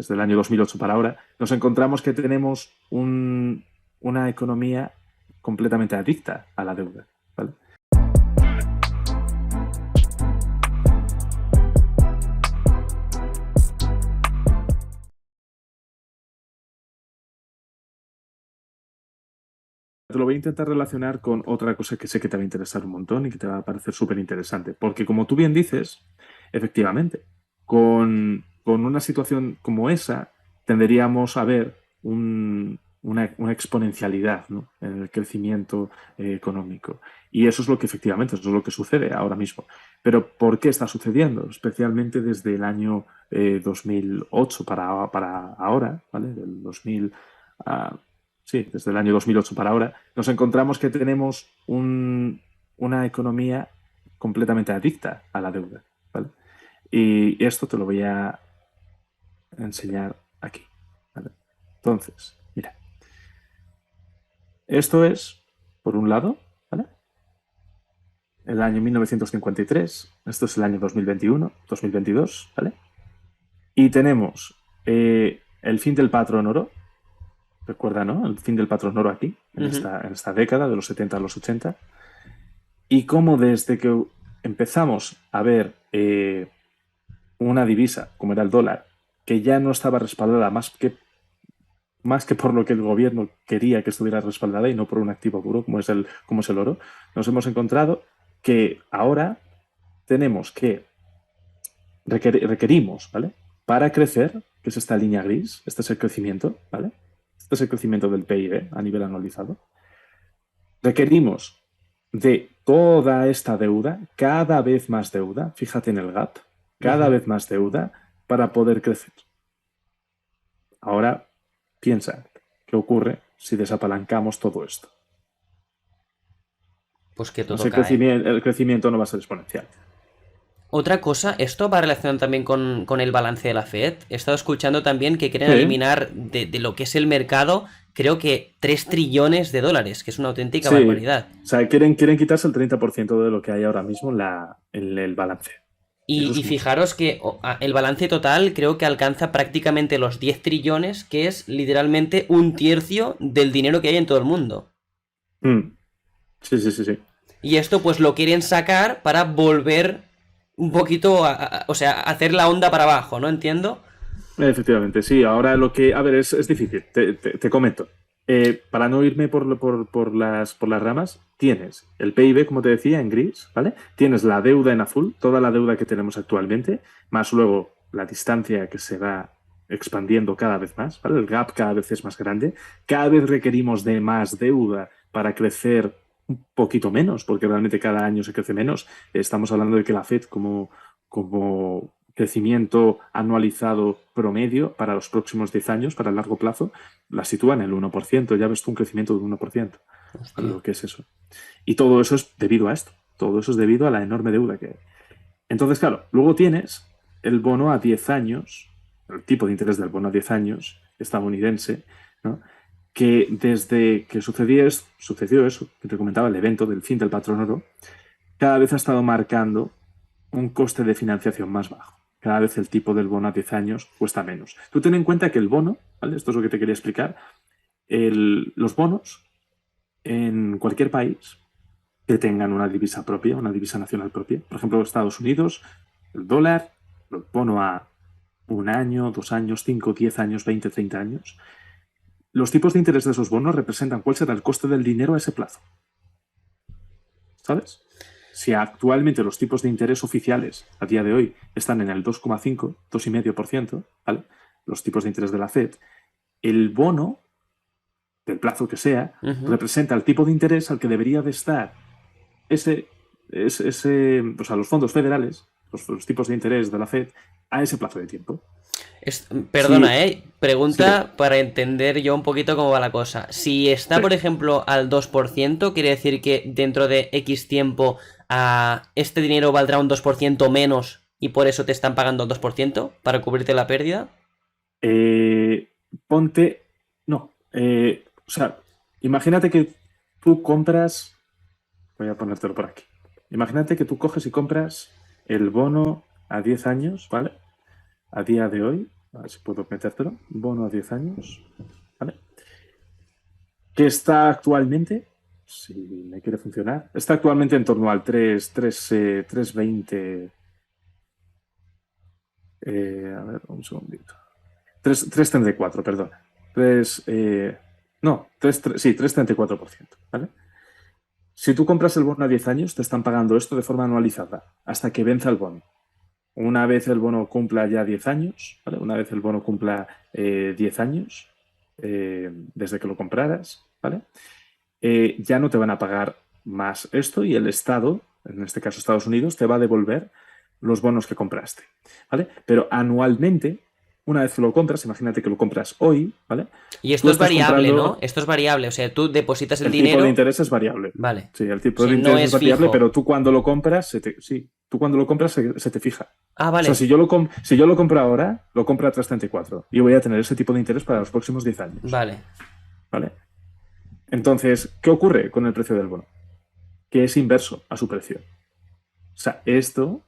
desde el año 2008 para ahora, nos encontramos que tenemos una economía completamente adicta a la deuda, ¿vale? Te lo voy a intentar relacionar con otra cosa que sé que te va a interesar un montón y que te va a parecer súper interesante. Porque como tú bien dices, efectivamente, con una situación como esa, tenderíamos a ver una exponencialidad, ¿no? En el crecimiento económico. Y eso es lo que efectivamente, eso es lo que sucede ahora mismo. Pero ¿por qué está sucediendo? Especialmente desde el año 2008 para ahora, ¿vale? Del 2000 a, sí, desde el año 2008 para ahora, nos encontramos que tenemos una economía completamente adicta a la deuda, ¿vale? Y esto te lo voy a enseñar aquí, ¿vale? Entonces, mira, esto es, por un lado, ¿vale? El año 1953, esto es el año 2021, 2022, ¿vale? Y tenemos el fin del patrón oro, recuerda, ¿no? El fin del patrón oro aquí, Ujú. en esta década, de los 70 a los 80, y cómo desde que empezamos a ver una divisa, como era el dólar, que ya no estaba respaldada más que por lo que el gobierno quería que estuviera respaldada y no por un activo puro como es el oro, nos hemos encontrado que ahora tenemos que requerimos, ¿vale? Para crecer, que es esta línea gris, este es el crecimiento, ¿vale? Este es el crecimiento del PIB a nivel anualizado. Requerimos de toda esta deuda, cada vez más deuda, fíjate en el gap, cada Ujú. vez más deuda para poder crecer. Ahora piensa, ¿qué ocurre si desapalancamos todo esto? Pues que Pues todo cae. el crecimiento no va a ser exponencial. Otra cosa, esto va relacionado también con el balance de la Fed. He estado escuchando también que quieren Sí, eliminar de lo que es el mercado, creo que 3 trillones de dólares, que es una auténtica sí. barbaridad. O sea, quieren quitarse el 30% de lo que hay ahora mismo en el balance. Eso Y es mucho. fijaros que el balance total creo que alcanza prácticamente los 10 trillones, que es literalmente un tercio del dinero que hay en todo el mundo. Mm, sí, sí, sí, sí. Y esto pues lo quieren sacar para volver un poquito, o sea, hacer la onda para abajo, ¿no? Entiendo. Efectivamente, sí. Ahora lo que. A ver, es difícil. Te comento. Para no irme por las ramas, tienes el PIB, como te decía, en gris, ¿vale? Tienes la deuda en azul, toda la deuda que tenemos actualmente, más luego la distancia que se va expandiendo cada vez más, ¿vale? El gap cada vez es más grande. Cada vez requerimos de más deuda para crecer un poquito menos, porque realmente cada año se crece menos. Estamos hablando de que la Fed, como crecimiento anualizado promedio para los próximos 10 años, para el largo plazo, la sitúa en el 1%. Ya ves tú un crecimiento del 1%. ¿Vale? Hostia. Lo que es eso. Y todo eso es debido a esto. Todo eso es debido a la enorme deuda que hay. Entonces, claro, luego tienes el bono a 10 años, el tipo de interés del bono a 10 años estadounidense, ¿no? Que desde que sucedió eso, que te comentaba, el evento del fin del patrón oro, cada vez ha estado marcando un coste de financiación más bajo. Cada vez el tipo del bono a 10 años cuesta menos. Tú ten en cuenta que el bono, ¿vale? Esto es lo que te quería explicar, los bonos en cualquier país que tengan una divisa propia, una divisa nacional propia, por ejemplo, Estados Unidos, el dólar, el bono a un año, 2 años, 5, 10 años, 20, 30 años, los tipos de interés de esos bonos representan cuál será el coste del dinero a ese plazo. ¿Sabes? Si actualmente los tipos de interés oficiales a día de hoy están en el 2,5, 2,5%, ¿vale? Los tipos de interés de la Fed, el bono, del plazo que sea, Ujú. representa el tipo de interés al que debería de estar ese, o sea, los fondos federales, los tipos de interés de la Fed, a ese plazo de tiempo. Si, Perdona, sí, pregunta para entender yo un poquito cómo va la cosa. Si está, sí. por ejemplo, al 2%, quiere decir que dentro de X tiempo este dinero valdrá un 2% menos y por eso te están pagando el 2% para cubrirte la pérdida. Eh, ponte, no, o sea, imagínate que tú compras. Voy a ponértelo por aquí. Imagínate que tú coges y compras el bono a 10 años, ¿vale? A día de hoy. A ver si puedo metértelo. Bono a 10 años. ¿Vale? Que está actualmente, si me quiere funcionar, está actualmente en torno al 3,20. A ver, un segundito. 3,34, perdón. 3, no, 3, sí, 3,34%. ¿Vale? Si tú compras el bono a 10 años, te están pagando esto de forma anualizada hasta que venza el bono. Una vez el bono cumpla ya 10 años, ¿vale? Una vez el bono cumpla 10 años desde que lo compraras, ¿vale? Ya no te van a pagar más esto y el Estado, en este caso Estados Unidos, te va a devolver los bonos que compraste, ¿vale? Pero anualmente, una vez que lo compras, imagínate que lo compras hoy, ¿vale? Y esto Tú es estás variable, ¿no? comprando. Esto es variable, o sea, tú depositas el El dinero. tipo de interés es variable. Vale. Sí, el tipo Si de no interés es es variable, fijo. pero tú cuando lo compras, tú cuando lo compras se te fija. Ah, O sea, vale. si yo lo compro ahora, lo compro a 3,34 y voy a tener ese tipo de interés para los próximos 10 años. Vale. ¿Vale? Entonces, ¿qué ocurre con el precio del bono? Que es inverso a su precio. O sea, esto,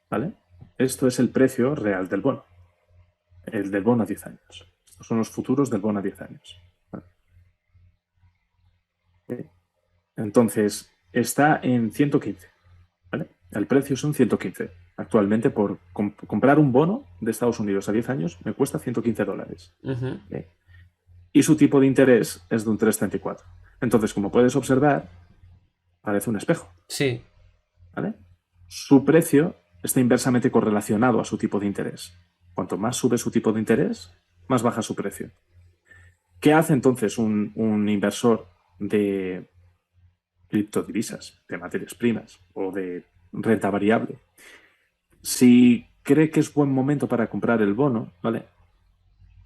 ¿vale? Esto es el precio real del bono. El del bono a 10 años. Estos son los futuros del bono a 10 años. ¿Vale? Entonces, está en 115. ¿Vale? El precio son 115. Actualmente, por comprar un bono de Estados Unidos a 10 años, me cuesta $115. Ujú. Y su tipo de interés es de un 3,34. Entonces, como puedes observar, parece un espejo. Sí. ¿Vale? Su precio está inversamente correlacionado a su tipo de interés. Cuanto más sube su tipo de interés, más baja su precio. ¿Qué hace entonces un inversor de criptodivisas, de materias primas o de renta variable? Si cree que es buen momento para comprar el bono, ¿vale?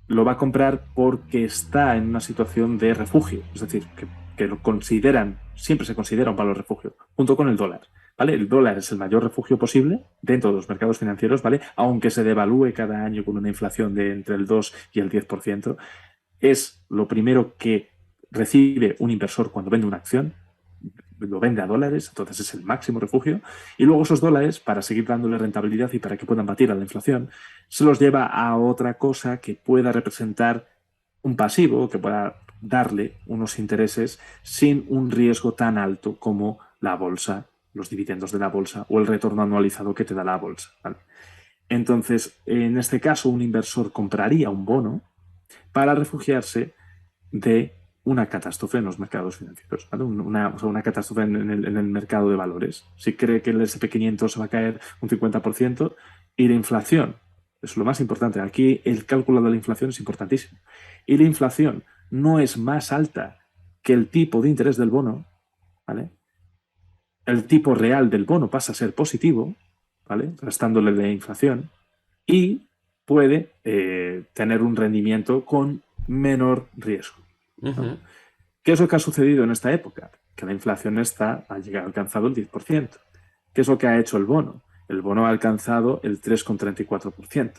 Lo va a comprar porque está en una situación de refugio, es decir, que lo consideran, siempre se considera un valor refugio, junto con el dólar. ¿Vale? El dólar es el mayor refugio posible dentro de los mercados financieros, ¿vale? Aunque se devalúe cada año con una inflación de entre el 2 y el 10%, es lo primero que recibe un inversor cuando vende una acción, lo vende a dólares, entonces es el máximo refugio, y luego esos dólares, para seguir dándole rentabilidad y para que puedan batir a la inflación, se los lleva a otra cosa que pueda representar un pasivo, que pueda darle unos intereses sin un riesgo tan alto como la bolsa, los dividendos de la bolsa o el retorno anualizado que te da la bolsa. ¿Vale? Entonces, en este caso, un inversor compraría un bono para refugiarse de una catástrofe en los mercados financieros, ¿vale? O sea, una catástrofe en el mercado de valores. Si cree que el SP500 se va a caer un 50% y la inflación, es lo más importante, aquí el cálculo de la inflación es importantísimo, y la inflación no es más alta que el tipo de interés del bono, ¿vale? El tipo real del bono pasa a ser positivo, ¿vale? Restándole la inflación, y puede tener un rendimiento con menor riesgo. ¿No? Ujú. ¿Qué es lo que ha sucedido en esta época? Que la inflación ha alcanzado el 10%. ¿Qué es lo que ha hecho el bono? El bono ha alcanzado el 3,34%.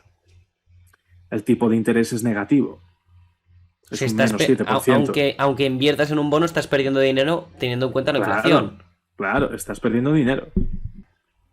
El tipo de interés es negativo. Es Si un estás menos 7%. aunque inviertas en un bono, estás perdiendo dinero teniendo en cuenta la Claro, inflación. claro, estás perdiendo dinero.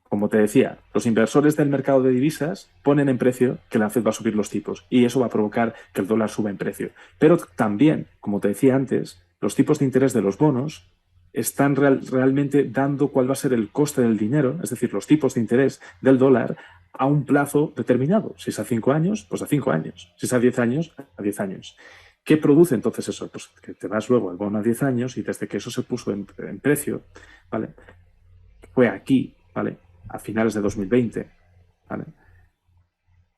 Como te decía, los inversores del mercado de divisas ponen en precio que la Fed va a subir los tipos y eso va a provocar que el dólar suba en precio. Pero también, como te decía antes, los tipos de interés de los bonos están realmente dando cuál va a ser el coste del dinero, es decir, los tipos de interés del dólar a un plazo determinado. Si es a 5 años, pues a 5 años. Si es a 10 años, a 10 años. ¿Qué produce entonces eso? Pues que te vas luego al bono a 10 años y desde que eso se puso en precio, ¿vale? Fue aquí, ¿vale? A finales de 2020, ¿vale?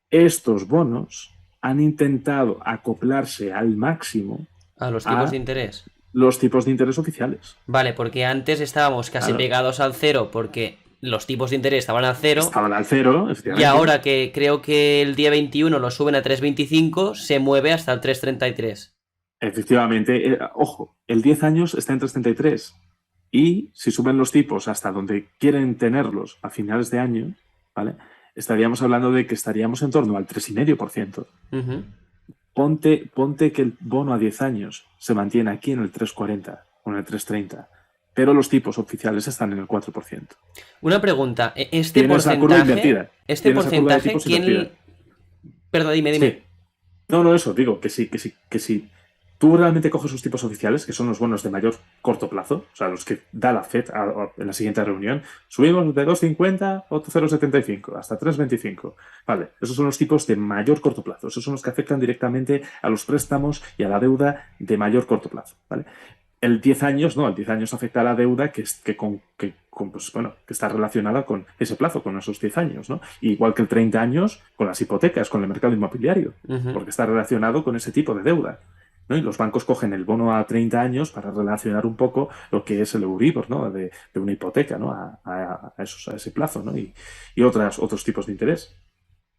Estos bonos han intentado acoplarse al máximo A los tipos de a interés. los tipos de interés oficiales. Vale, porque antes estábamos casi Claro, pegados al cero porque los tipos de interés estaban al cero. estaban al cero, Y efectivamente. ahora que creo que el día 21 lo suben a 3,25, se mueve hasta el 3,33. Efectivamente, ojo, el 10 años está en 3,33 y si suben los tipos hasta donde quieren tenerlos a finales de año, ¿vale? Estaríamos hablando de que estaríamos en torno al 3,5%. Ujú. Ponte que el bono a 10 años se mantiene aquí en el 3,40 o en el 3,30, pero los tipos oficiales están en el 4%. Una pregunta, este Tienes la curva porcentaje, invertida. Tienes la curva de tipos invertida. Perdón, dime, Sí. dime. No, no, eso, digo, que si tú realmente coges los tipos oficiales, que son los bonos de mayor corto plazo, o sea, los que da la Fed en la siguiente reunión, subimos de 2,50 a 0,75 hasta 3,25. Vale, esos son los tipos de mayor corto plazo, esos son los que afectan directamente a los préstamos y a la deuda de mayor corto plazo, ¿vale? El 10 años, no, el 10 años afecta a la deuda pues, bueno, que está relacionada con ese plazo, con esos 10 años, ¿no? Igual que el 30 años con las hipotecas, con el mercado inmobiliario, Ujú. porque está relacionado con ese tipo de deuda, ¿no? Y los bancos cogen el bono a 30 años para relacionar un poco lo que es el Euribor, ¿no? De una hipoteca, ¿no? A ese plazo, ¿no? Y otros tipos de interés.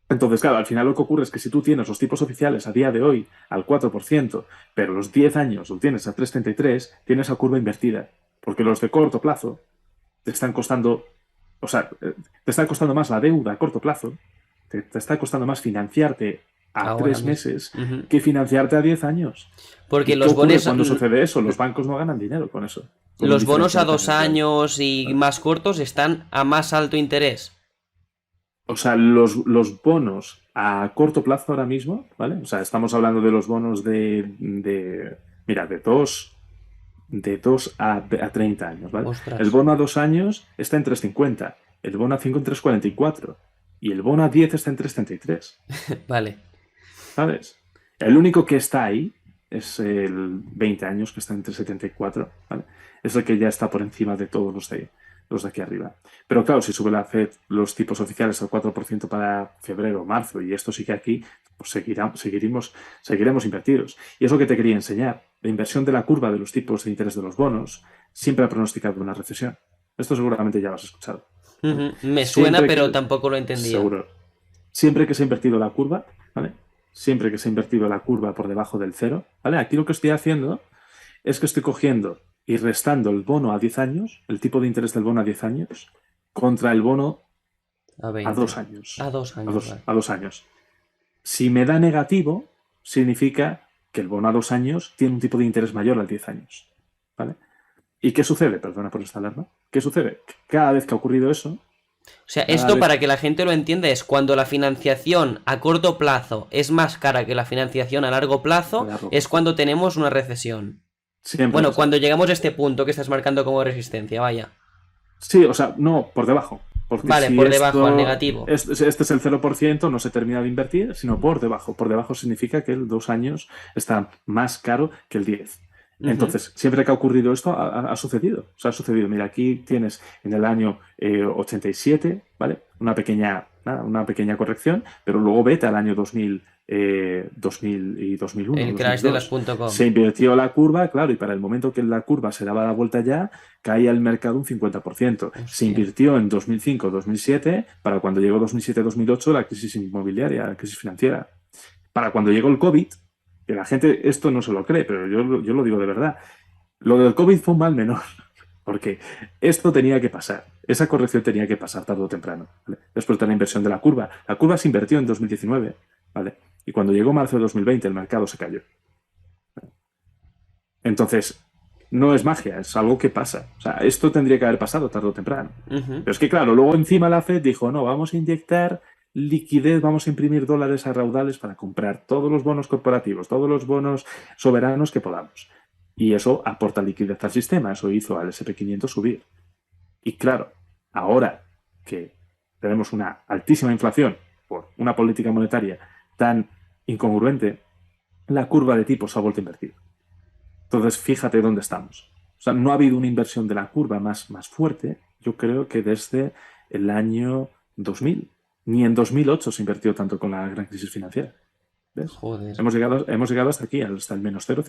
Entonces, claro, al final lo que ocurre es que si tú tienes los tipos oficiales a día de hoy al 4%, pero los 10 años lo tienes a 3,33, tienes la curva invertida. Porque los de corto plazo te están costando, o sea, te está costando más la deuda a corto plazo, te está costando más financiarte a Ahora 3 mismo. meses Ujú. que financiarte a 10 años. Porque ¿Y qué los ocurre bonos, cuando sucede eso? Los bancos no ganan dinero con eso, con un los bonos a diferencial tan 2 grande. años y ¿Vale? más cortos están a más alto interés. O sea, los bonos a corto plazo ahora mismo, ¿vale? O sea, estamos hablando de los bonos mira, de dos a 30 años, ¿vale? Ostras. El bono a 2 años está en 3,50, el bono a 5 en 3,44 y el bono a 10 está en 3,33, Vale. ¿sabes? El único que está ahí es el 20 años, que está en 3,74, ¿vale? Es el que ya está por encima de todos los de aquí arriba. Pero claro, si sube la Fed los tipos oficiales al 4% para febrero o marzo y esto sigue aquí, pues seguiremos invertidos. Y es lo que te quería enseñar. La inversión de la curva de los tipos de interés de los bonos siempre ha pronosticado una recesión. Esto seguramente ya lo has escuchado, ¿vale? Ujú. Me suena, Siempre pero que, tampoco lo entendía. seguro, siempre que se ha invertido la curva, ¿vale? Siempre que se ha invertido la curva por debajo del cero, ¿vale? Aquí lo que estoy haciendo es que estoy cogiendo y restando el bono a 10 años, el tipo de interés del bono a 10 años, contra el bono A a 20. 2 años. A 2 años, vale. A 2 años. Si me da negativo, significa que el bono a 2 años tiene un tipo de interés mayor al 10 años. ¿Vale? ¿Y qué sucede? Perdona por esta alarma. ¿Qué sucede? Cada vez que ha ocurrido eso, O sea, cada esto vez para que la gente lo entienda es cuando la financiación a corto plazo es más cara que la financiación a largo a plazo, largo es plazo. cuando tenemos una recesión. Siempre ha Bueno, cuando pasado. llegamos a este punto que estás marcando como resistencia, vaya. Sí, o sea, no, por debajo. Porque Vale, si por debajo, al esto, negativo. este es el 0%, no se termina de invertir, sino por debajo. Por debajo significa que el 2 años está más caro que el 10. Ujú. Entonces, siempre que ha ocurrido esto, ha sucedido. O sea, ha sucedido. Mira, aquí tienes en el año 87, ¿vale? Una pequeña corrección, pero luego vete al año 2000 y 2001, El crash de las 2002. .com. Se invirtió la curva, claro, y para el momento que la curva se daba la vuelta ya, caía el mercado un 50%. Se Hostia. invirtió en 2005-2007 para cuando llegó 2007-2008 la crisis inmobiliaria, la crisis financiera. Para cuando llegó el COVID, que la gente esto no se lo cree, pero yo lo digo de verdad, lo del COVID fue un mal menor, porque esto tenía que pasar, esa corrección tenía que pasar tarde o temprano, ¿vale? Después de la inversión de la curva se invirtió en 2019, ¿vale? Y cuando llegó marzo de 2020 el mercado se cayó. Entonces, no es magia, es algo que pasa. O sea, esto tendría que haber pasado tarde o temprano. Ujú. Pero es que, claro, luego encima la Fed dijo, no, vamos a inyectar liquidez, vamos a imprimir dólares a raudales para comprar todos los bonos corporativos, todos los bonos soberanos que podamos. Y eso aporta liquidez al sistema, eso hizo al SP500 subir. Y claro, ahora que tenemos una altísima inflación por una política monetaria tan incongruente, la curva de tipos se ha vuelto a invertir. Entonces, fíjate dónde estamos. O sea, no ha habido una inversión de la curva más fuerte, yo creo que desde el año 2000. Ni en 2008 se invirtió tanto con la gran crisis financiera. ¿Ves? Joder. Hemos llegado hasta aquí, hasta el menos 0,50.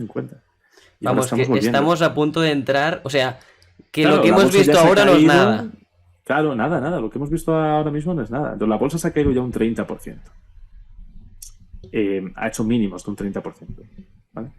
Y ahora Vamos, estamos que volviendo. estamos a punto de entrar. O sea, que lo Claro, que la hemos bolsa ya visto se ha ahora no es caído. nada. Claro, nada, nada. Lo que hemos visto ahora mismo no es nada. Entonces, la bolsa se ha caído ya un 30%. Ha hecho mínimos de un 30%. ¿Vale?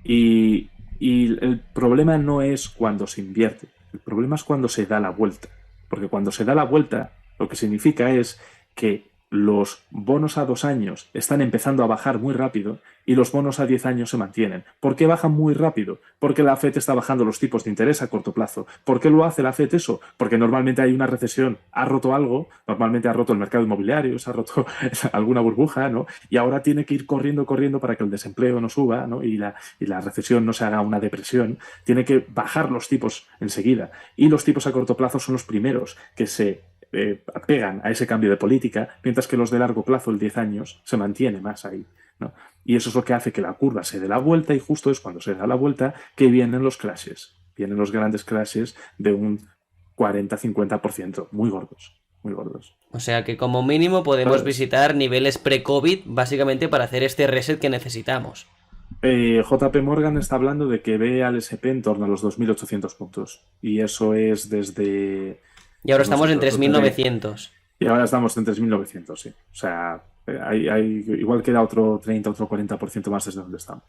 Y el problema no es cuando se invierte, el problema es cuando se da la vuelta. Porque cuando se da la vuelta, lo que significa es que los bonos a 2 años están empezando a bajar muy rápido y los bonos a 10 años se mantienen. ¿Por qué bajan muy rápido? Porque la FED está bajando los tipos de interés a corto plazo. ¿Por qué lo hace la FED eso? Porque normalmente hay una recesión, ha roto algo, normalmente ha roto el mercado inmobiliario, se ha roto alguna burbuja, ¿no? Y ahora tiene que ir corriendo para que el desempleo no suba, ¿no? Y la recesión no se haga una depresión. Tiene que bajar los tipos enseguida. Y los tipos a corto plazo son los primeros que se pegan a ese cambio de política, mientras que los de largo plazo, el 10 años, se mantiene más ahí, ¿no? Y eso es lo que hace que la curva se dé la vuelta y justo es cuando se da la vuelta que vienen los crashes, vienen los grandes crashes de un 40-50%, muy gordos, muy gordos. O sea que como mínimo podemos visitar niveles pre-COVID básicamente para hacer este reset que necesitamos. JP Morgan está hablando de que ve al S&P en torno a los 2.800 puntos y eso es desde... Y ahora no estamos sé, en 3.900. Y ahora estamos en 3.900, sí. O sea, igual queda otro 30, otro 40% más desde donde estamos.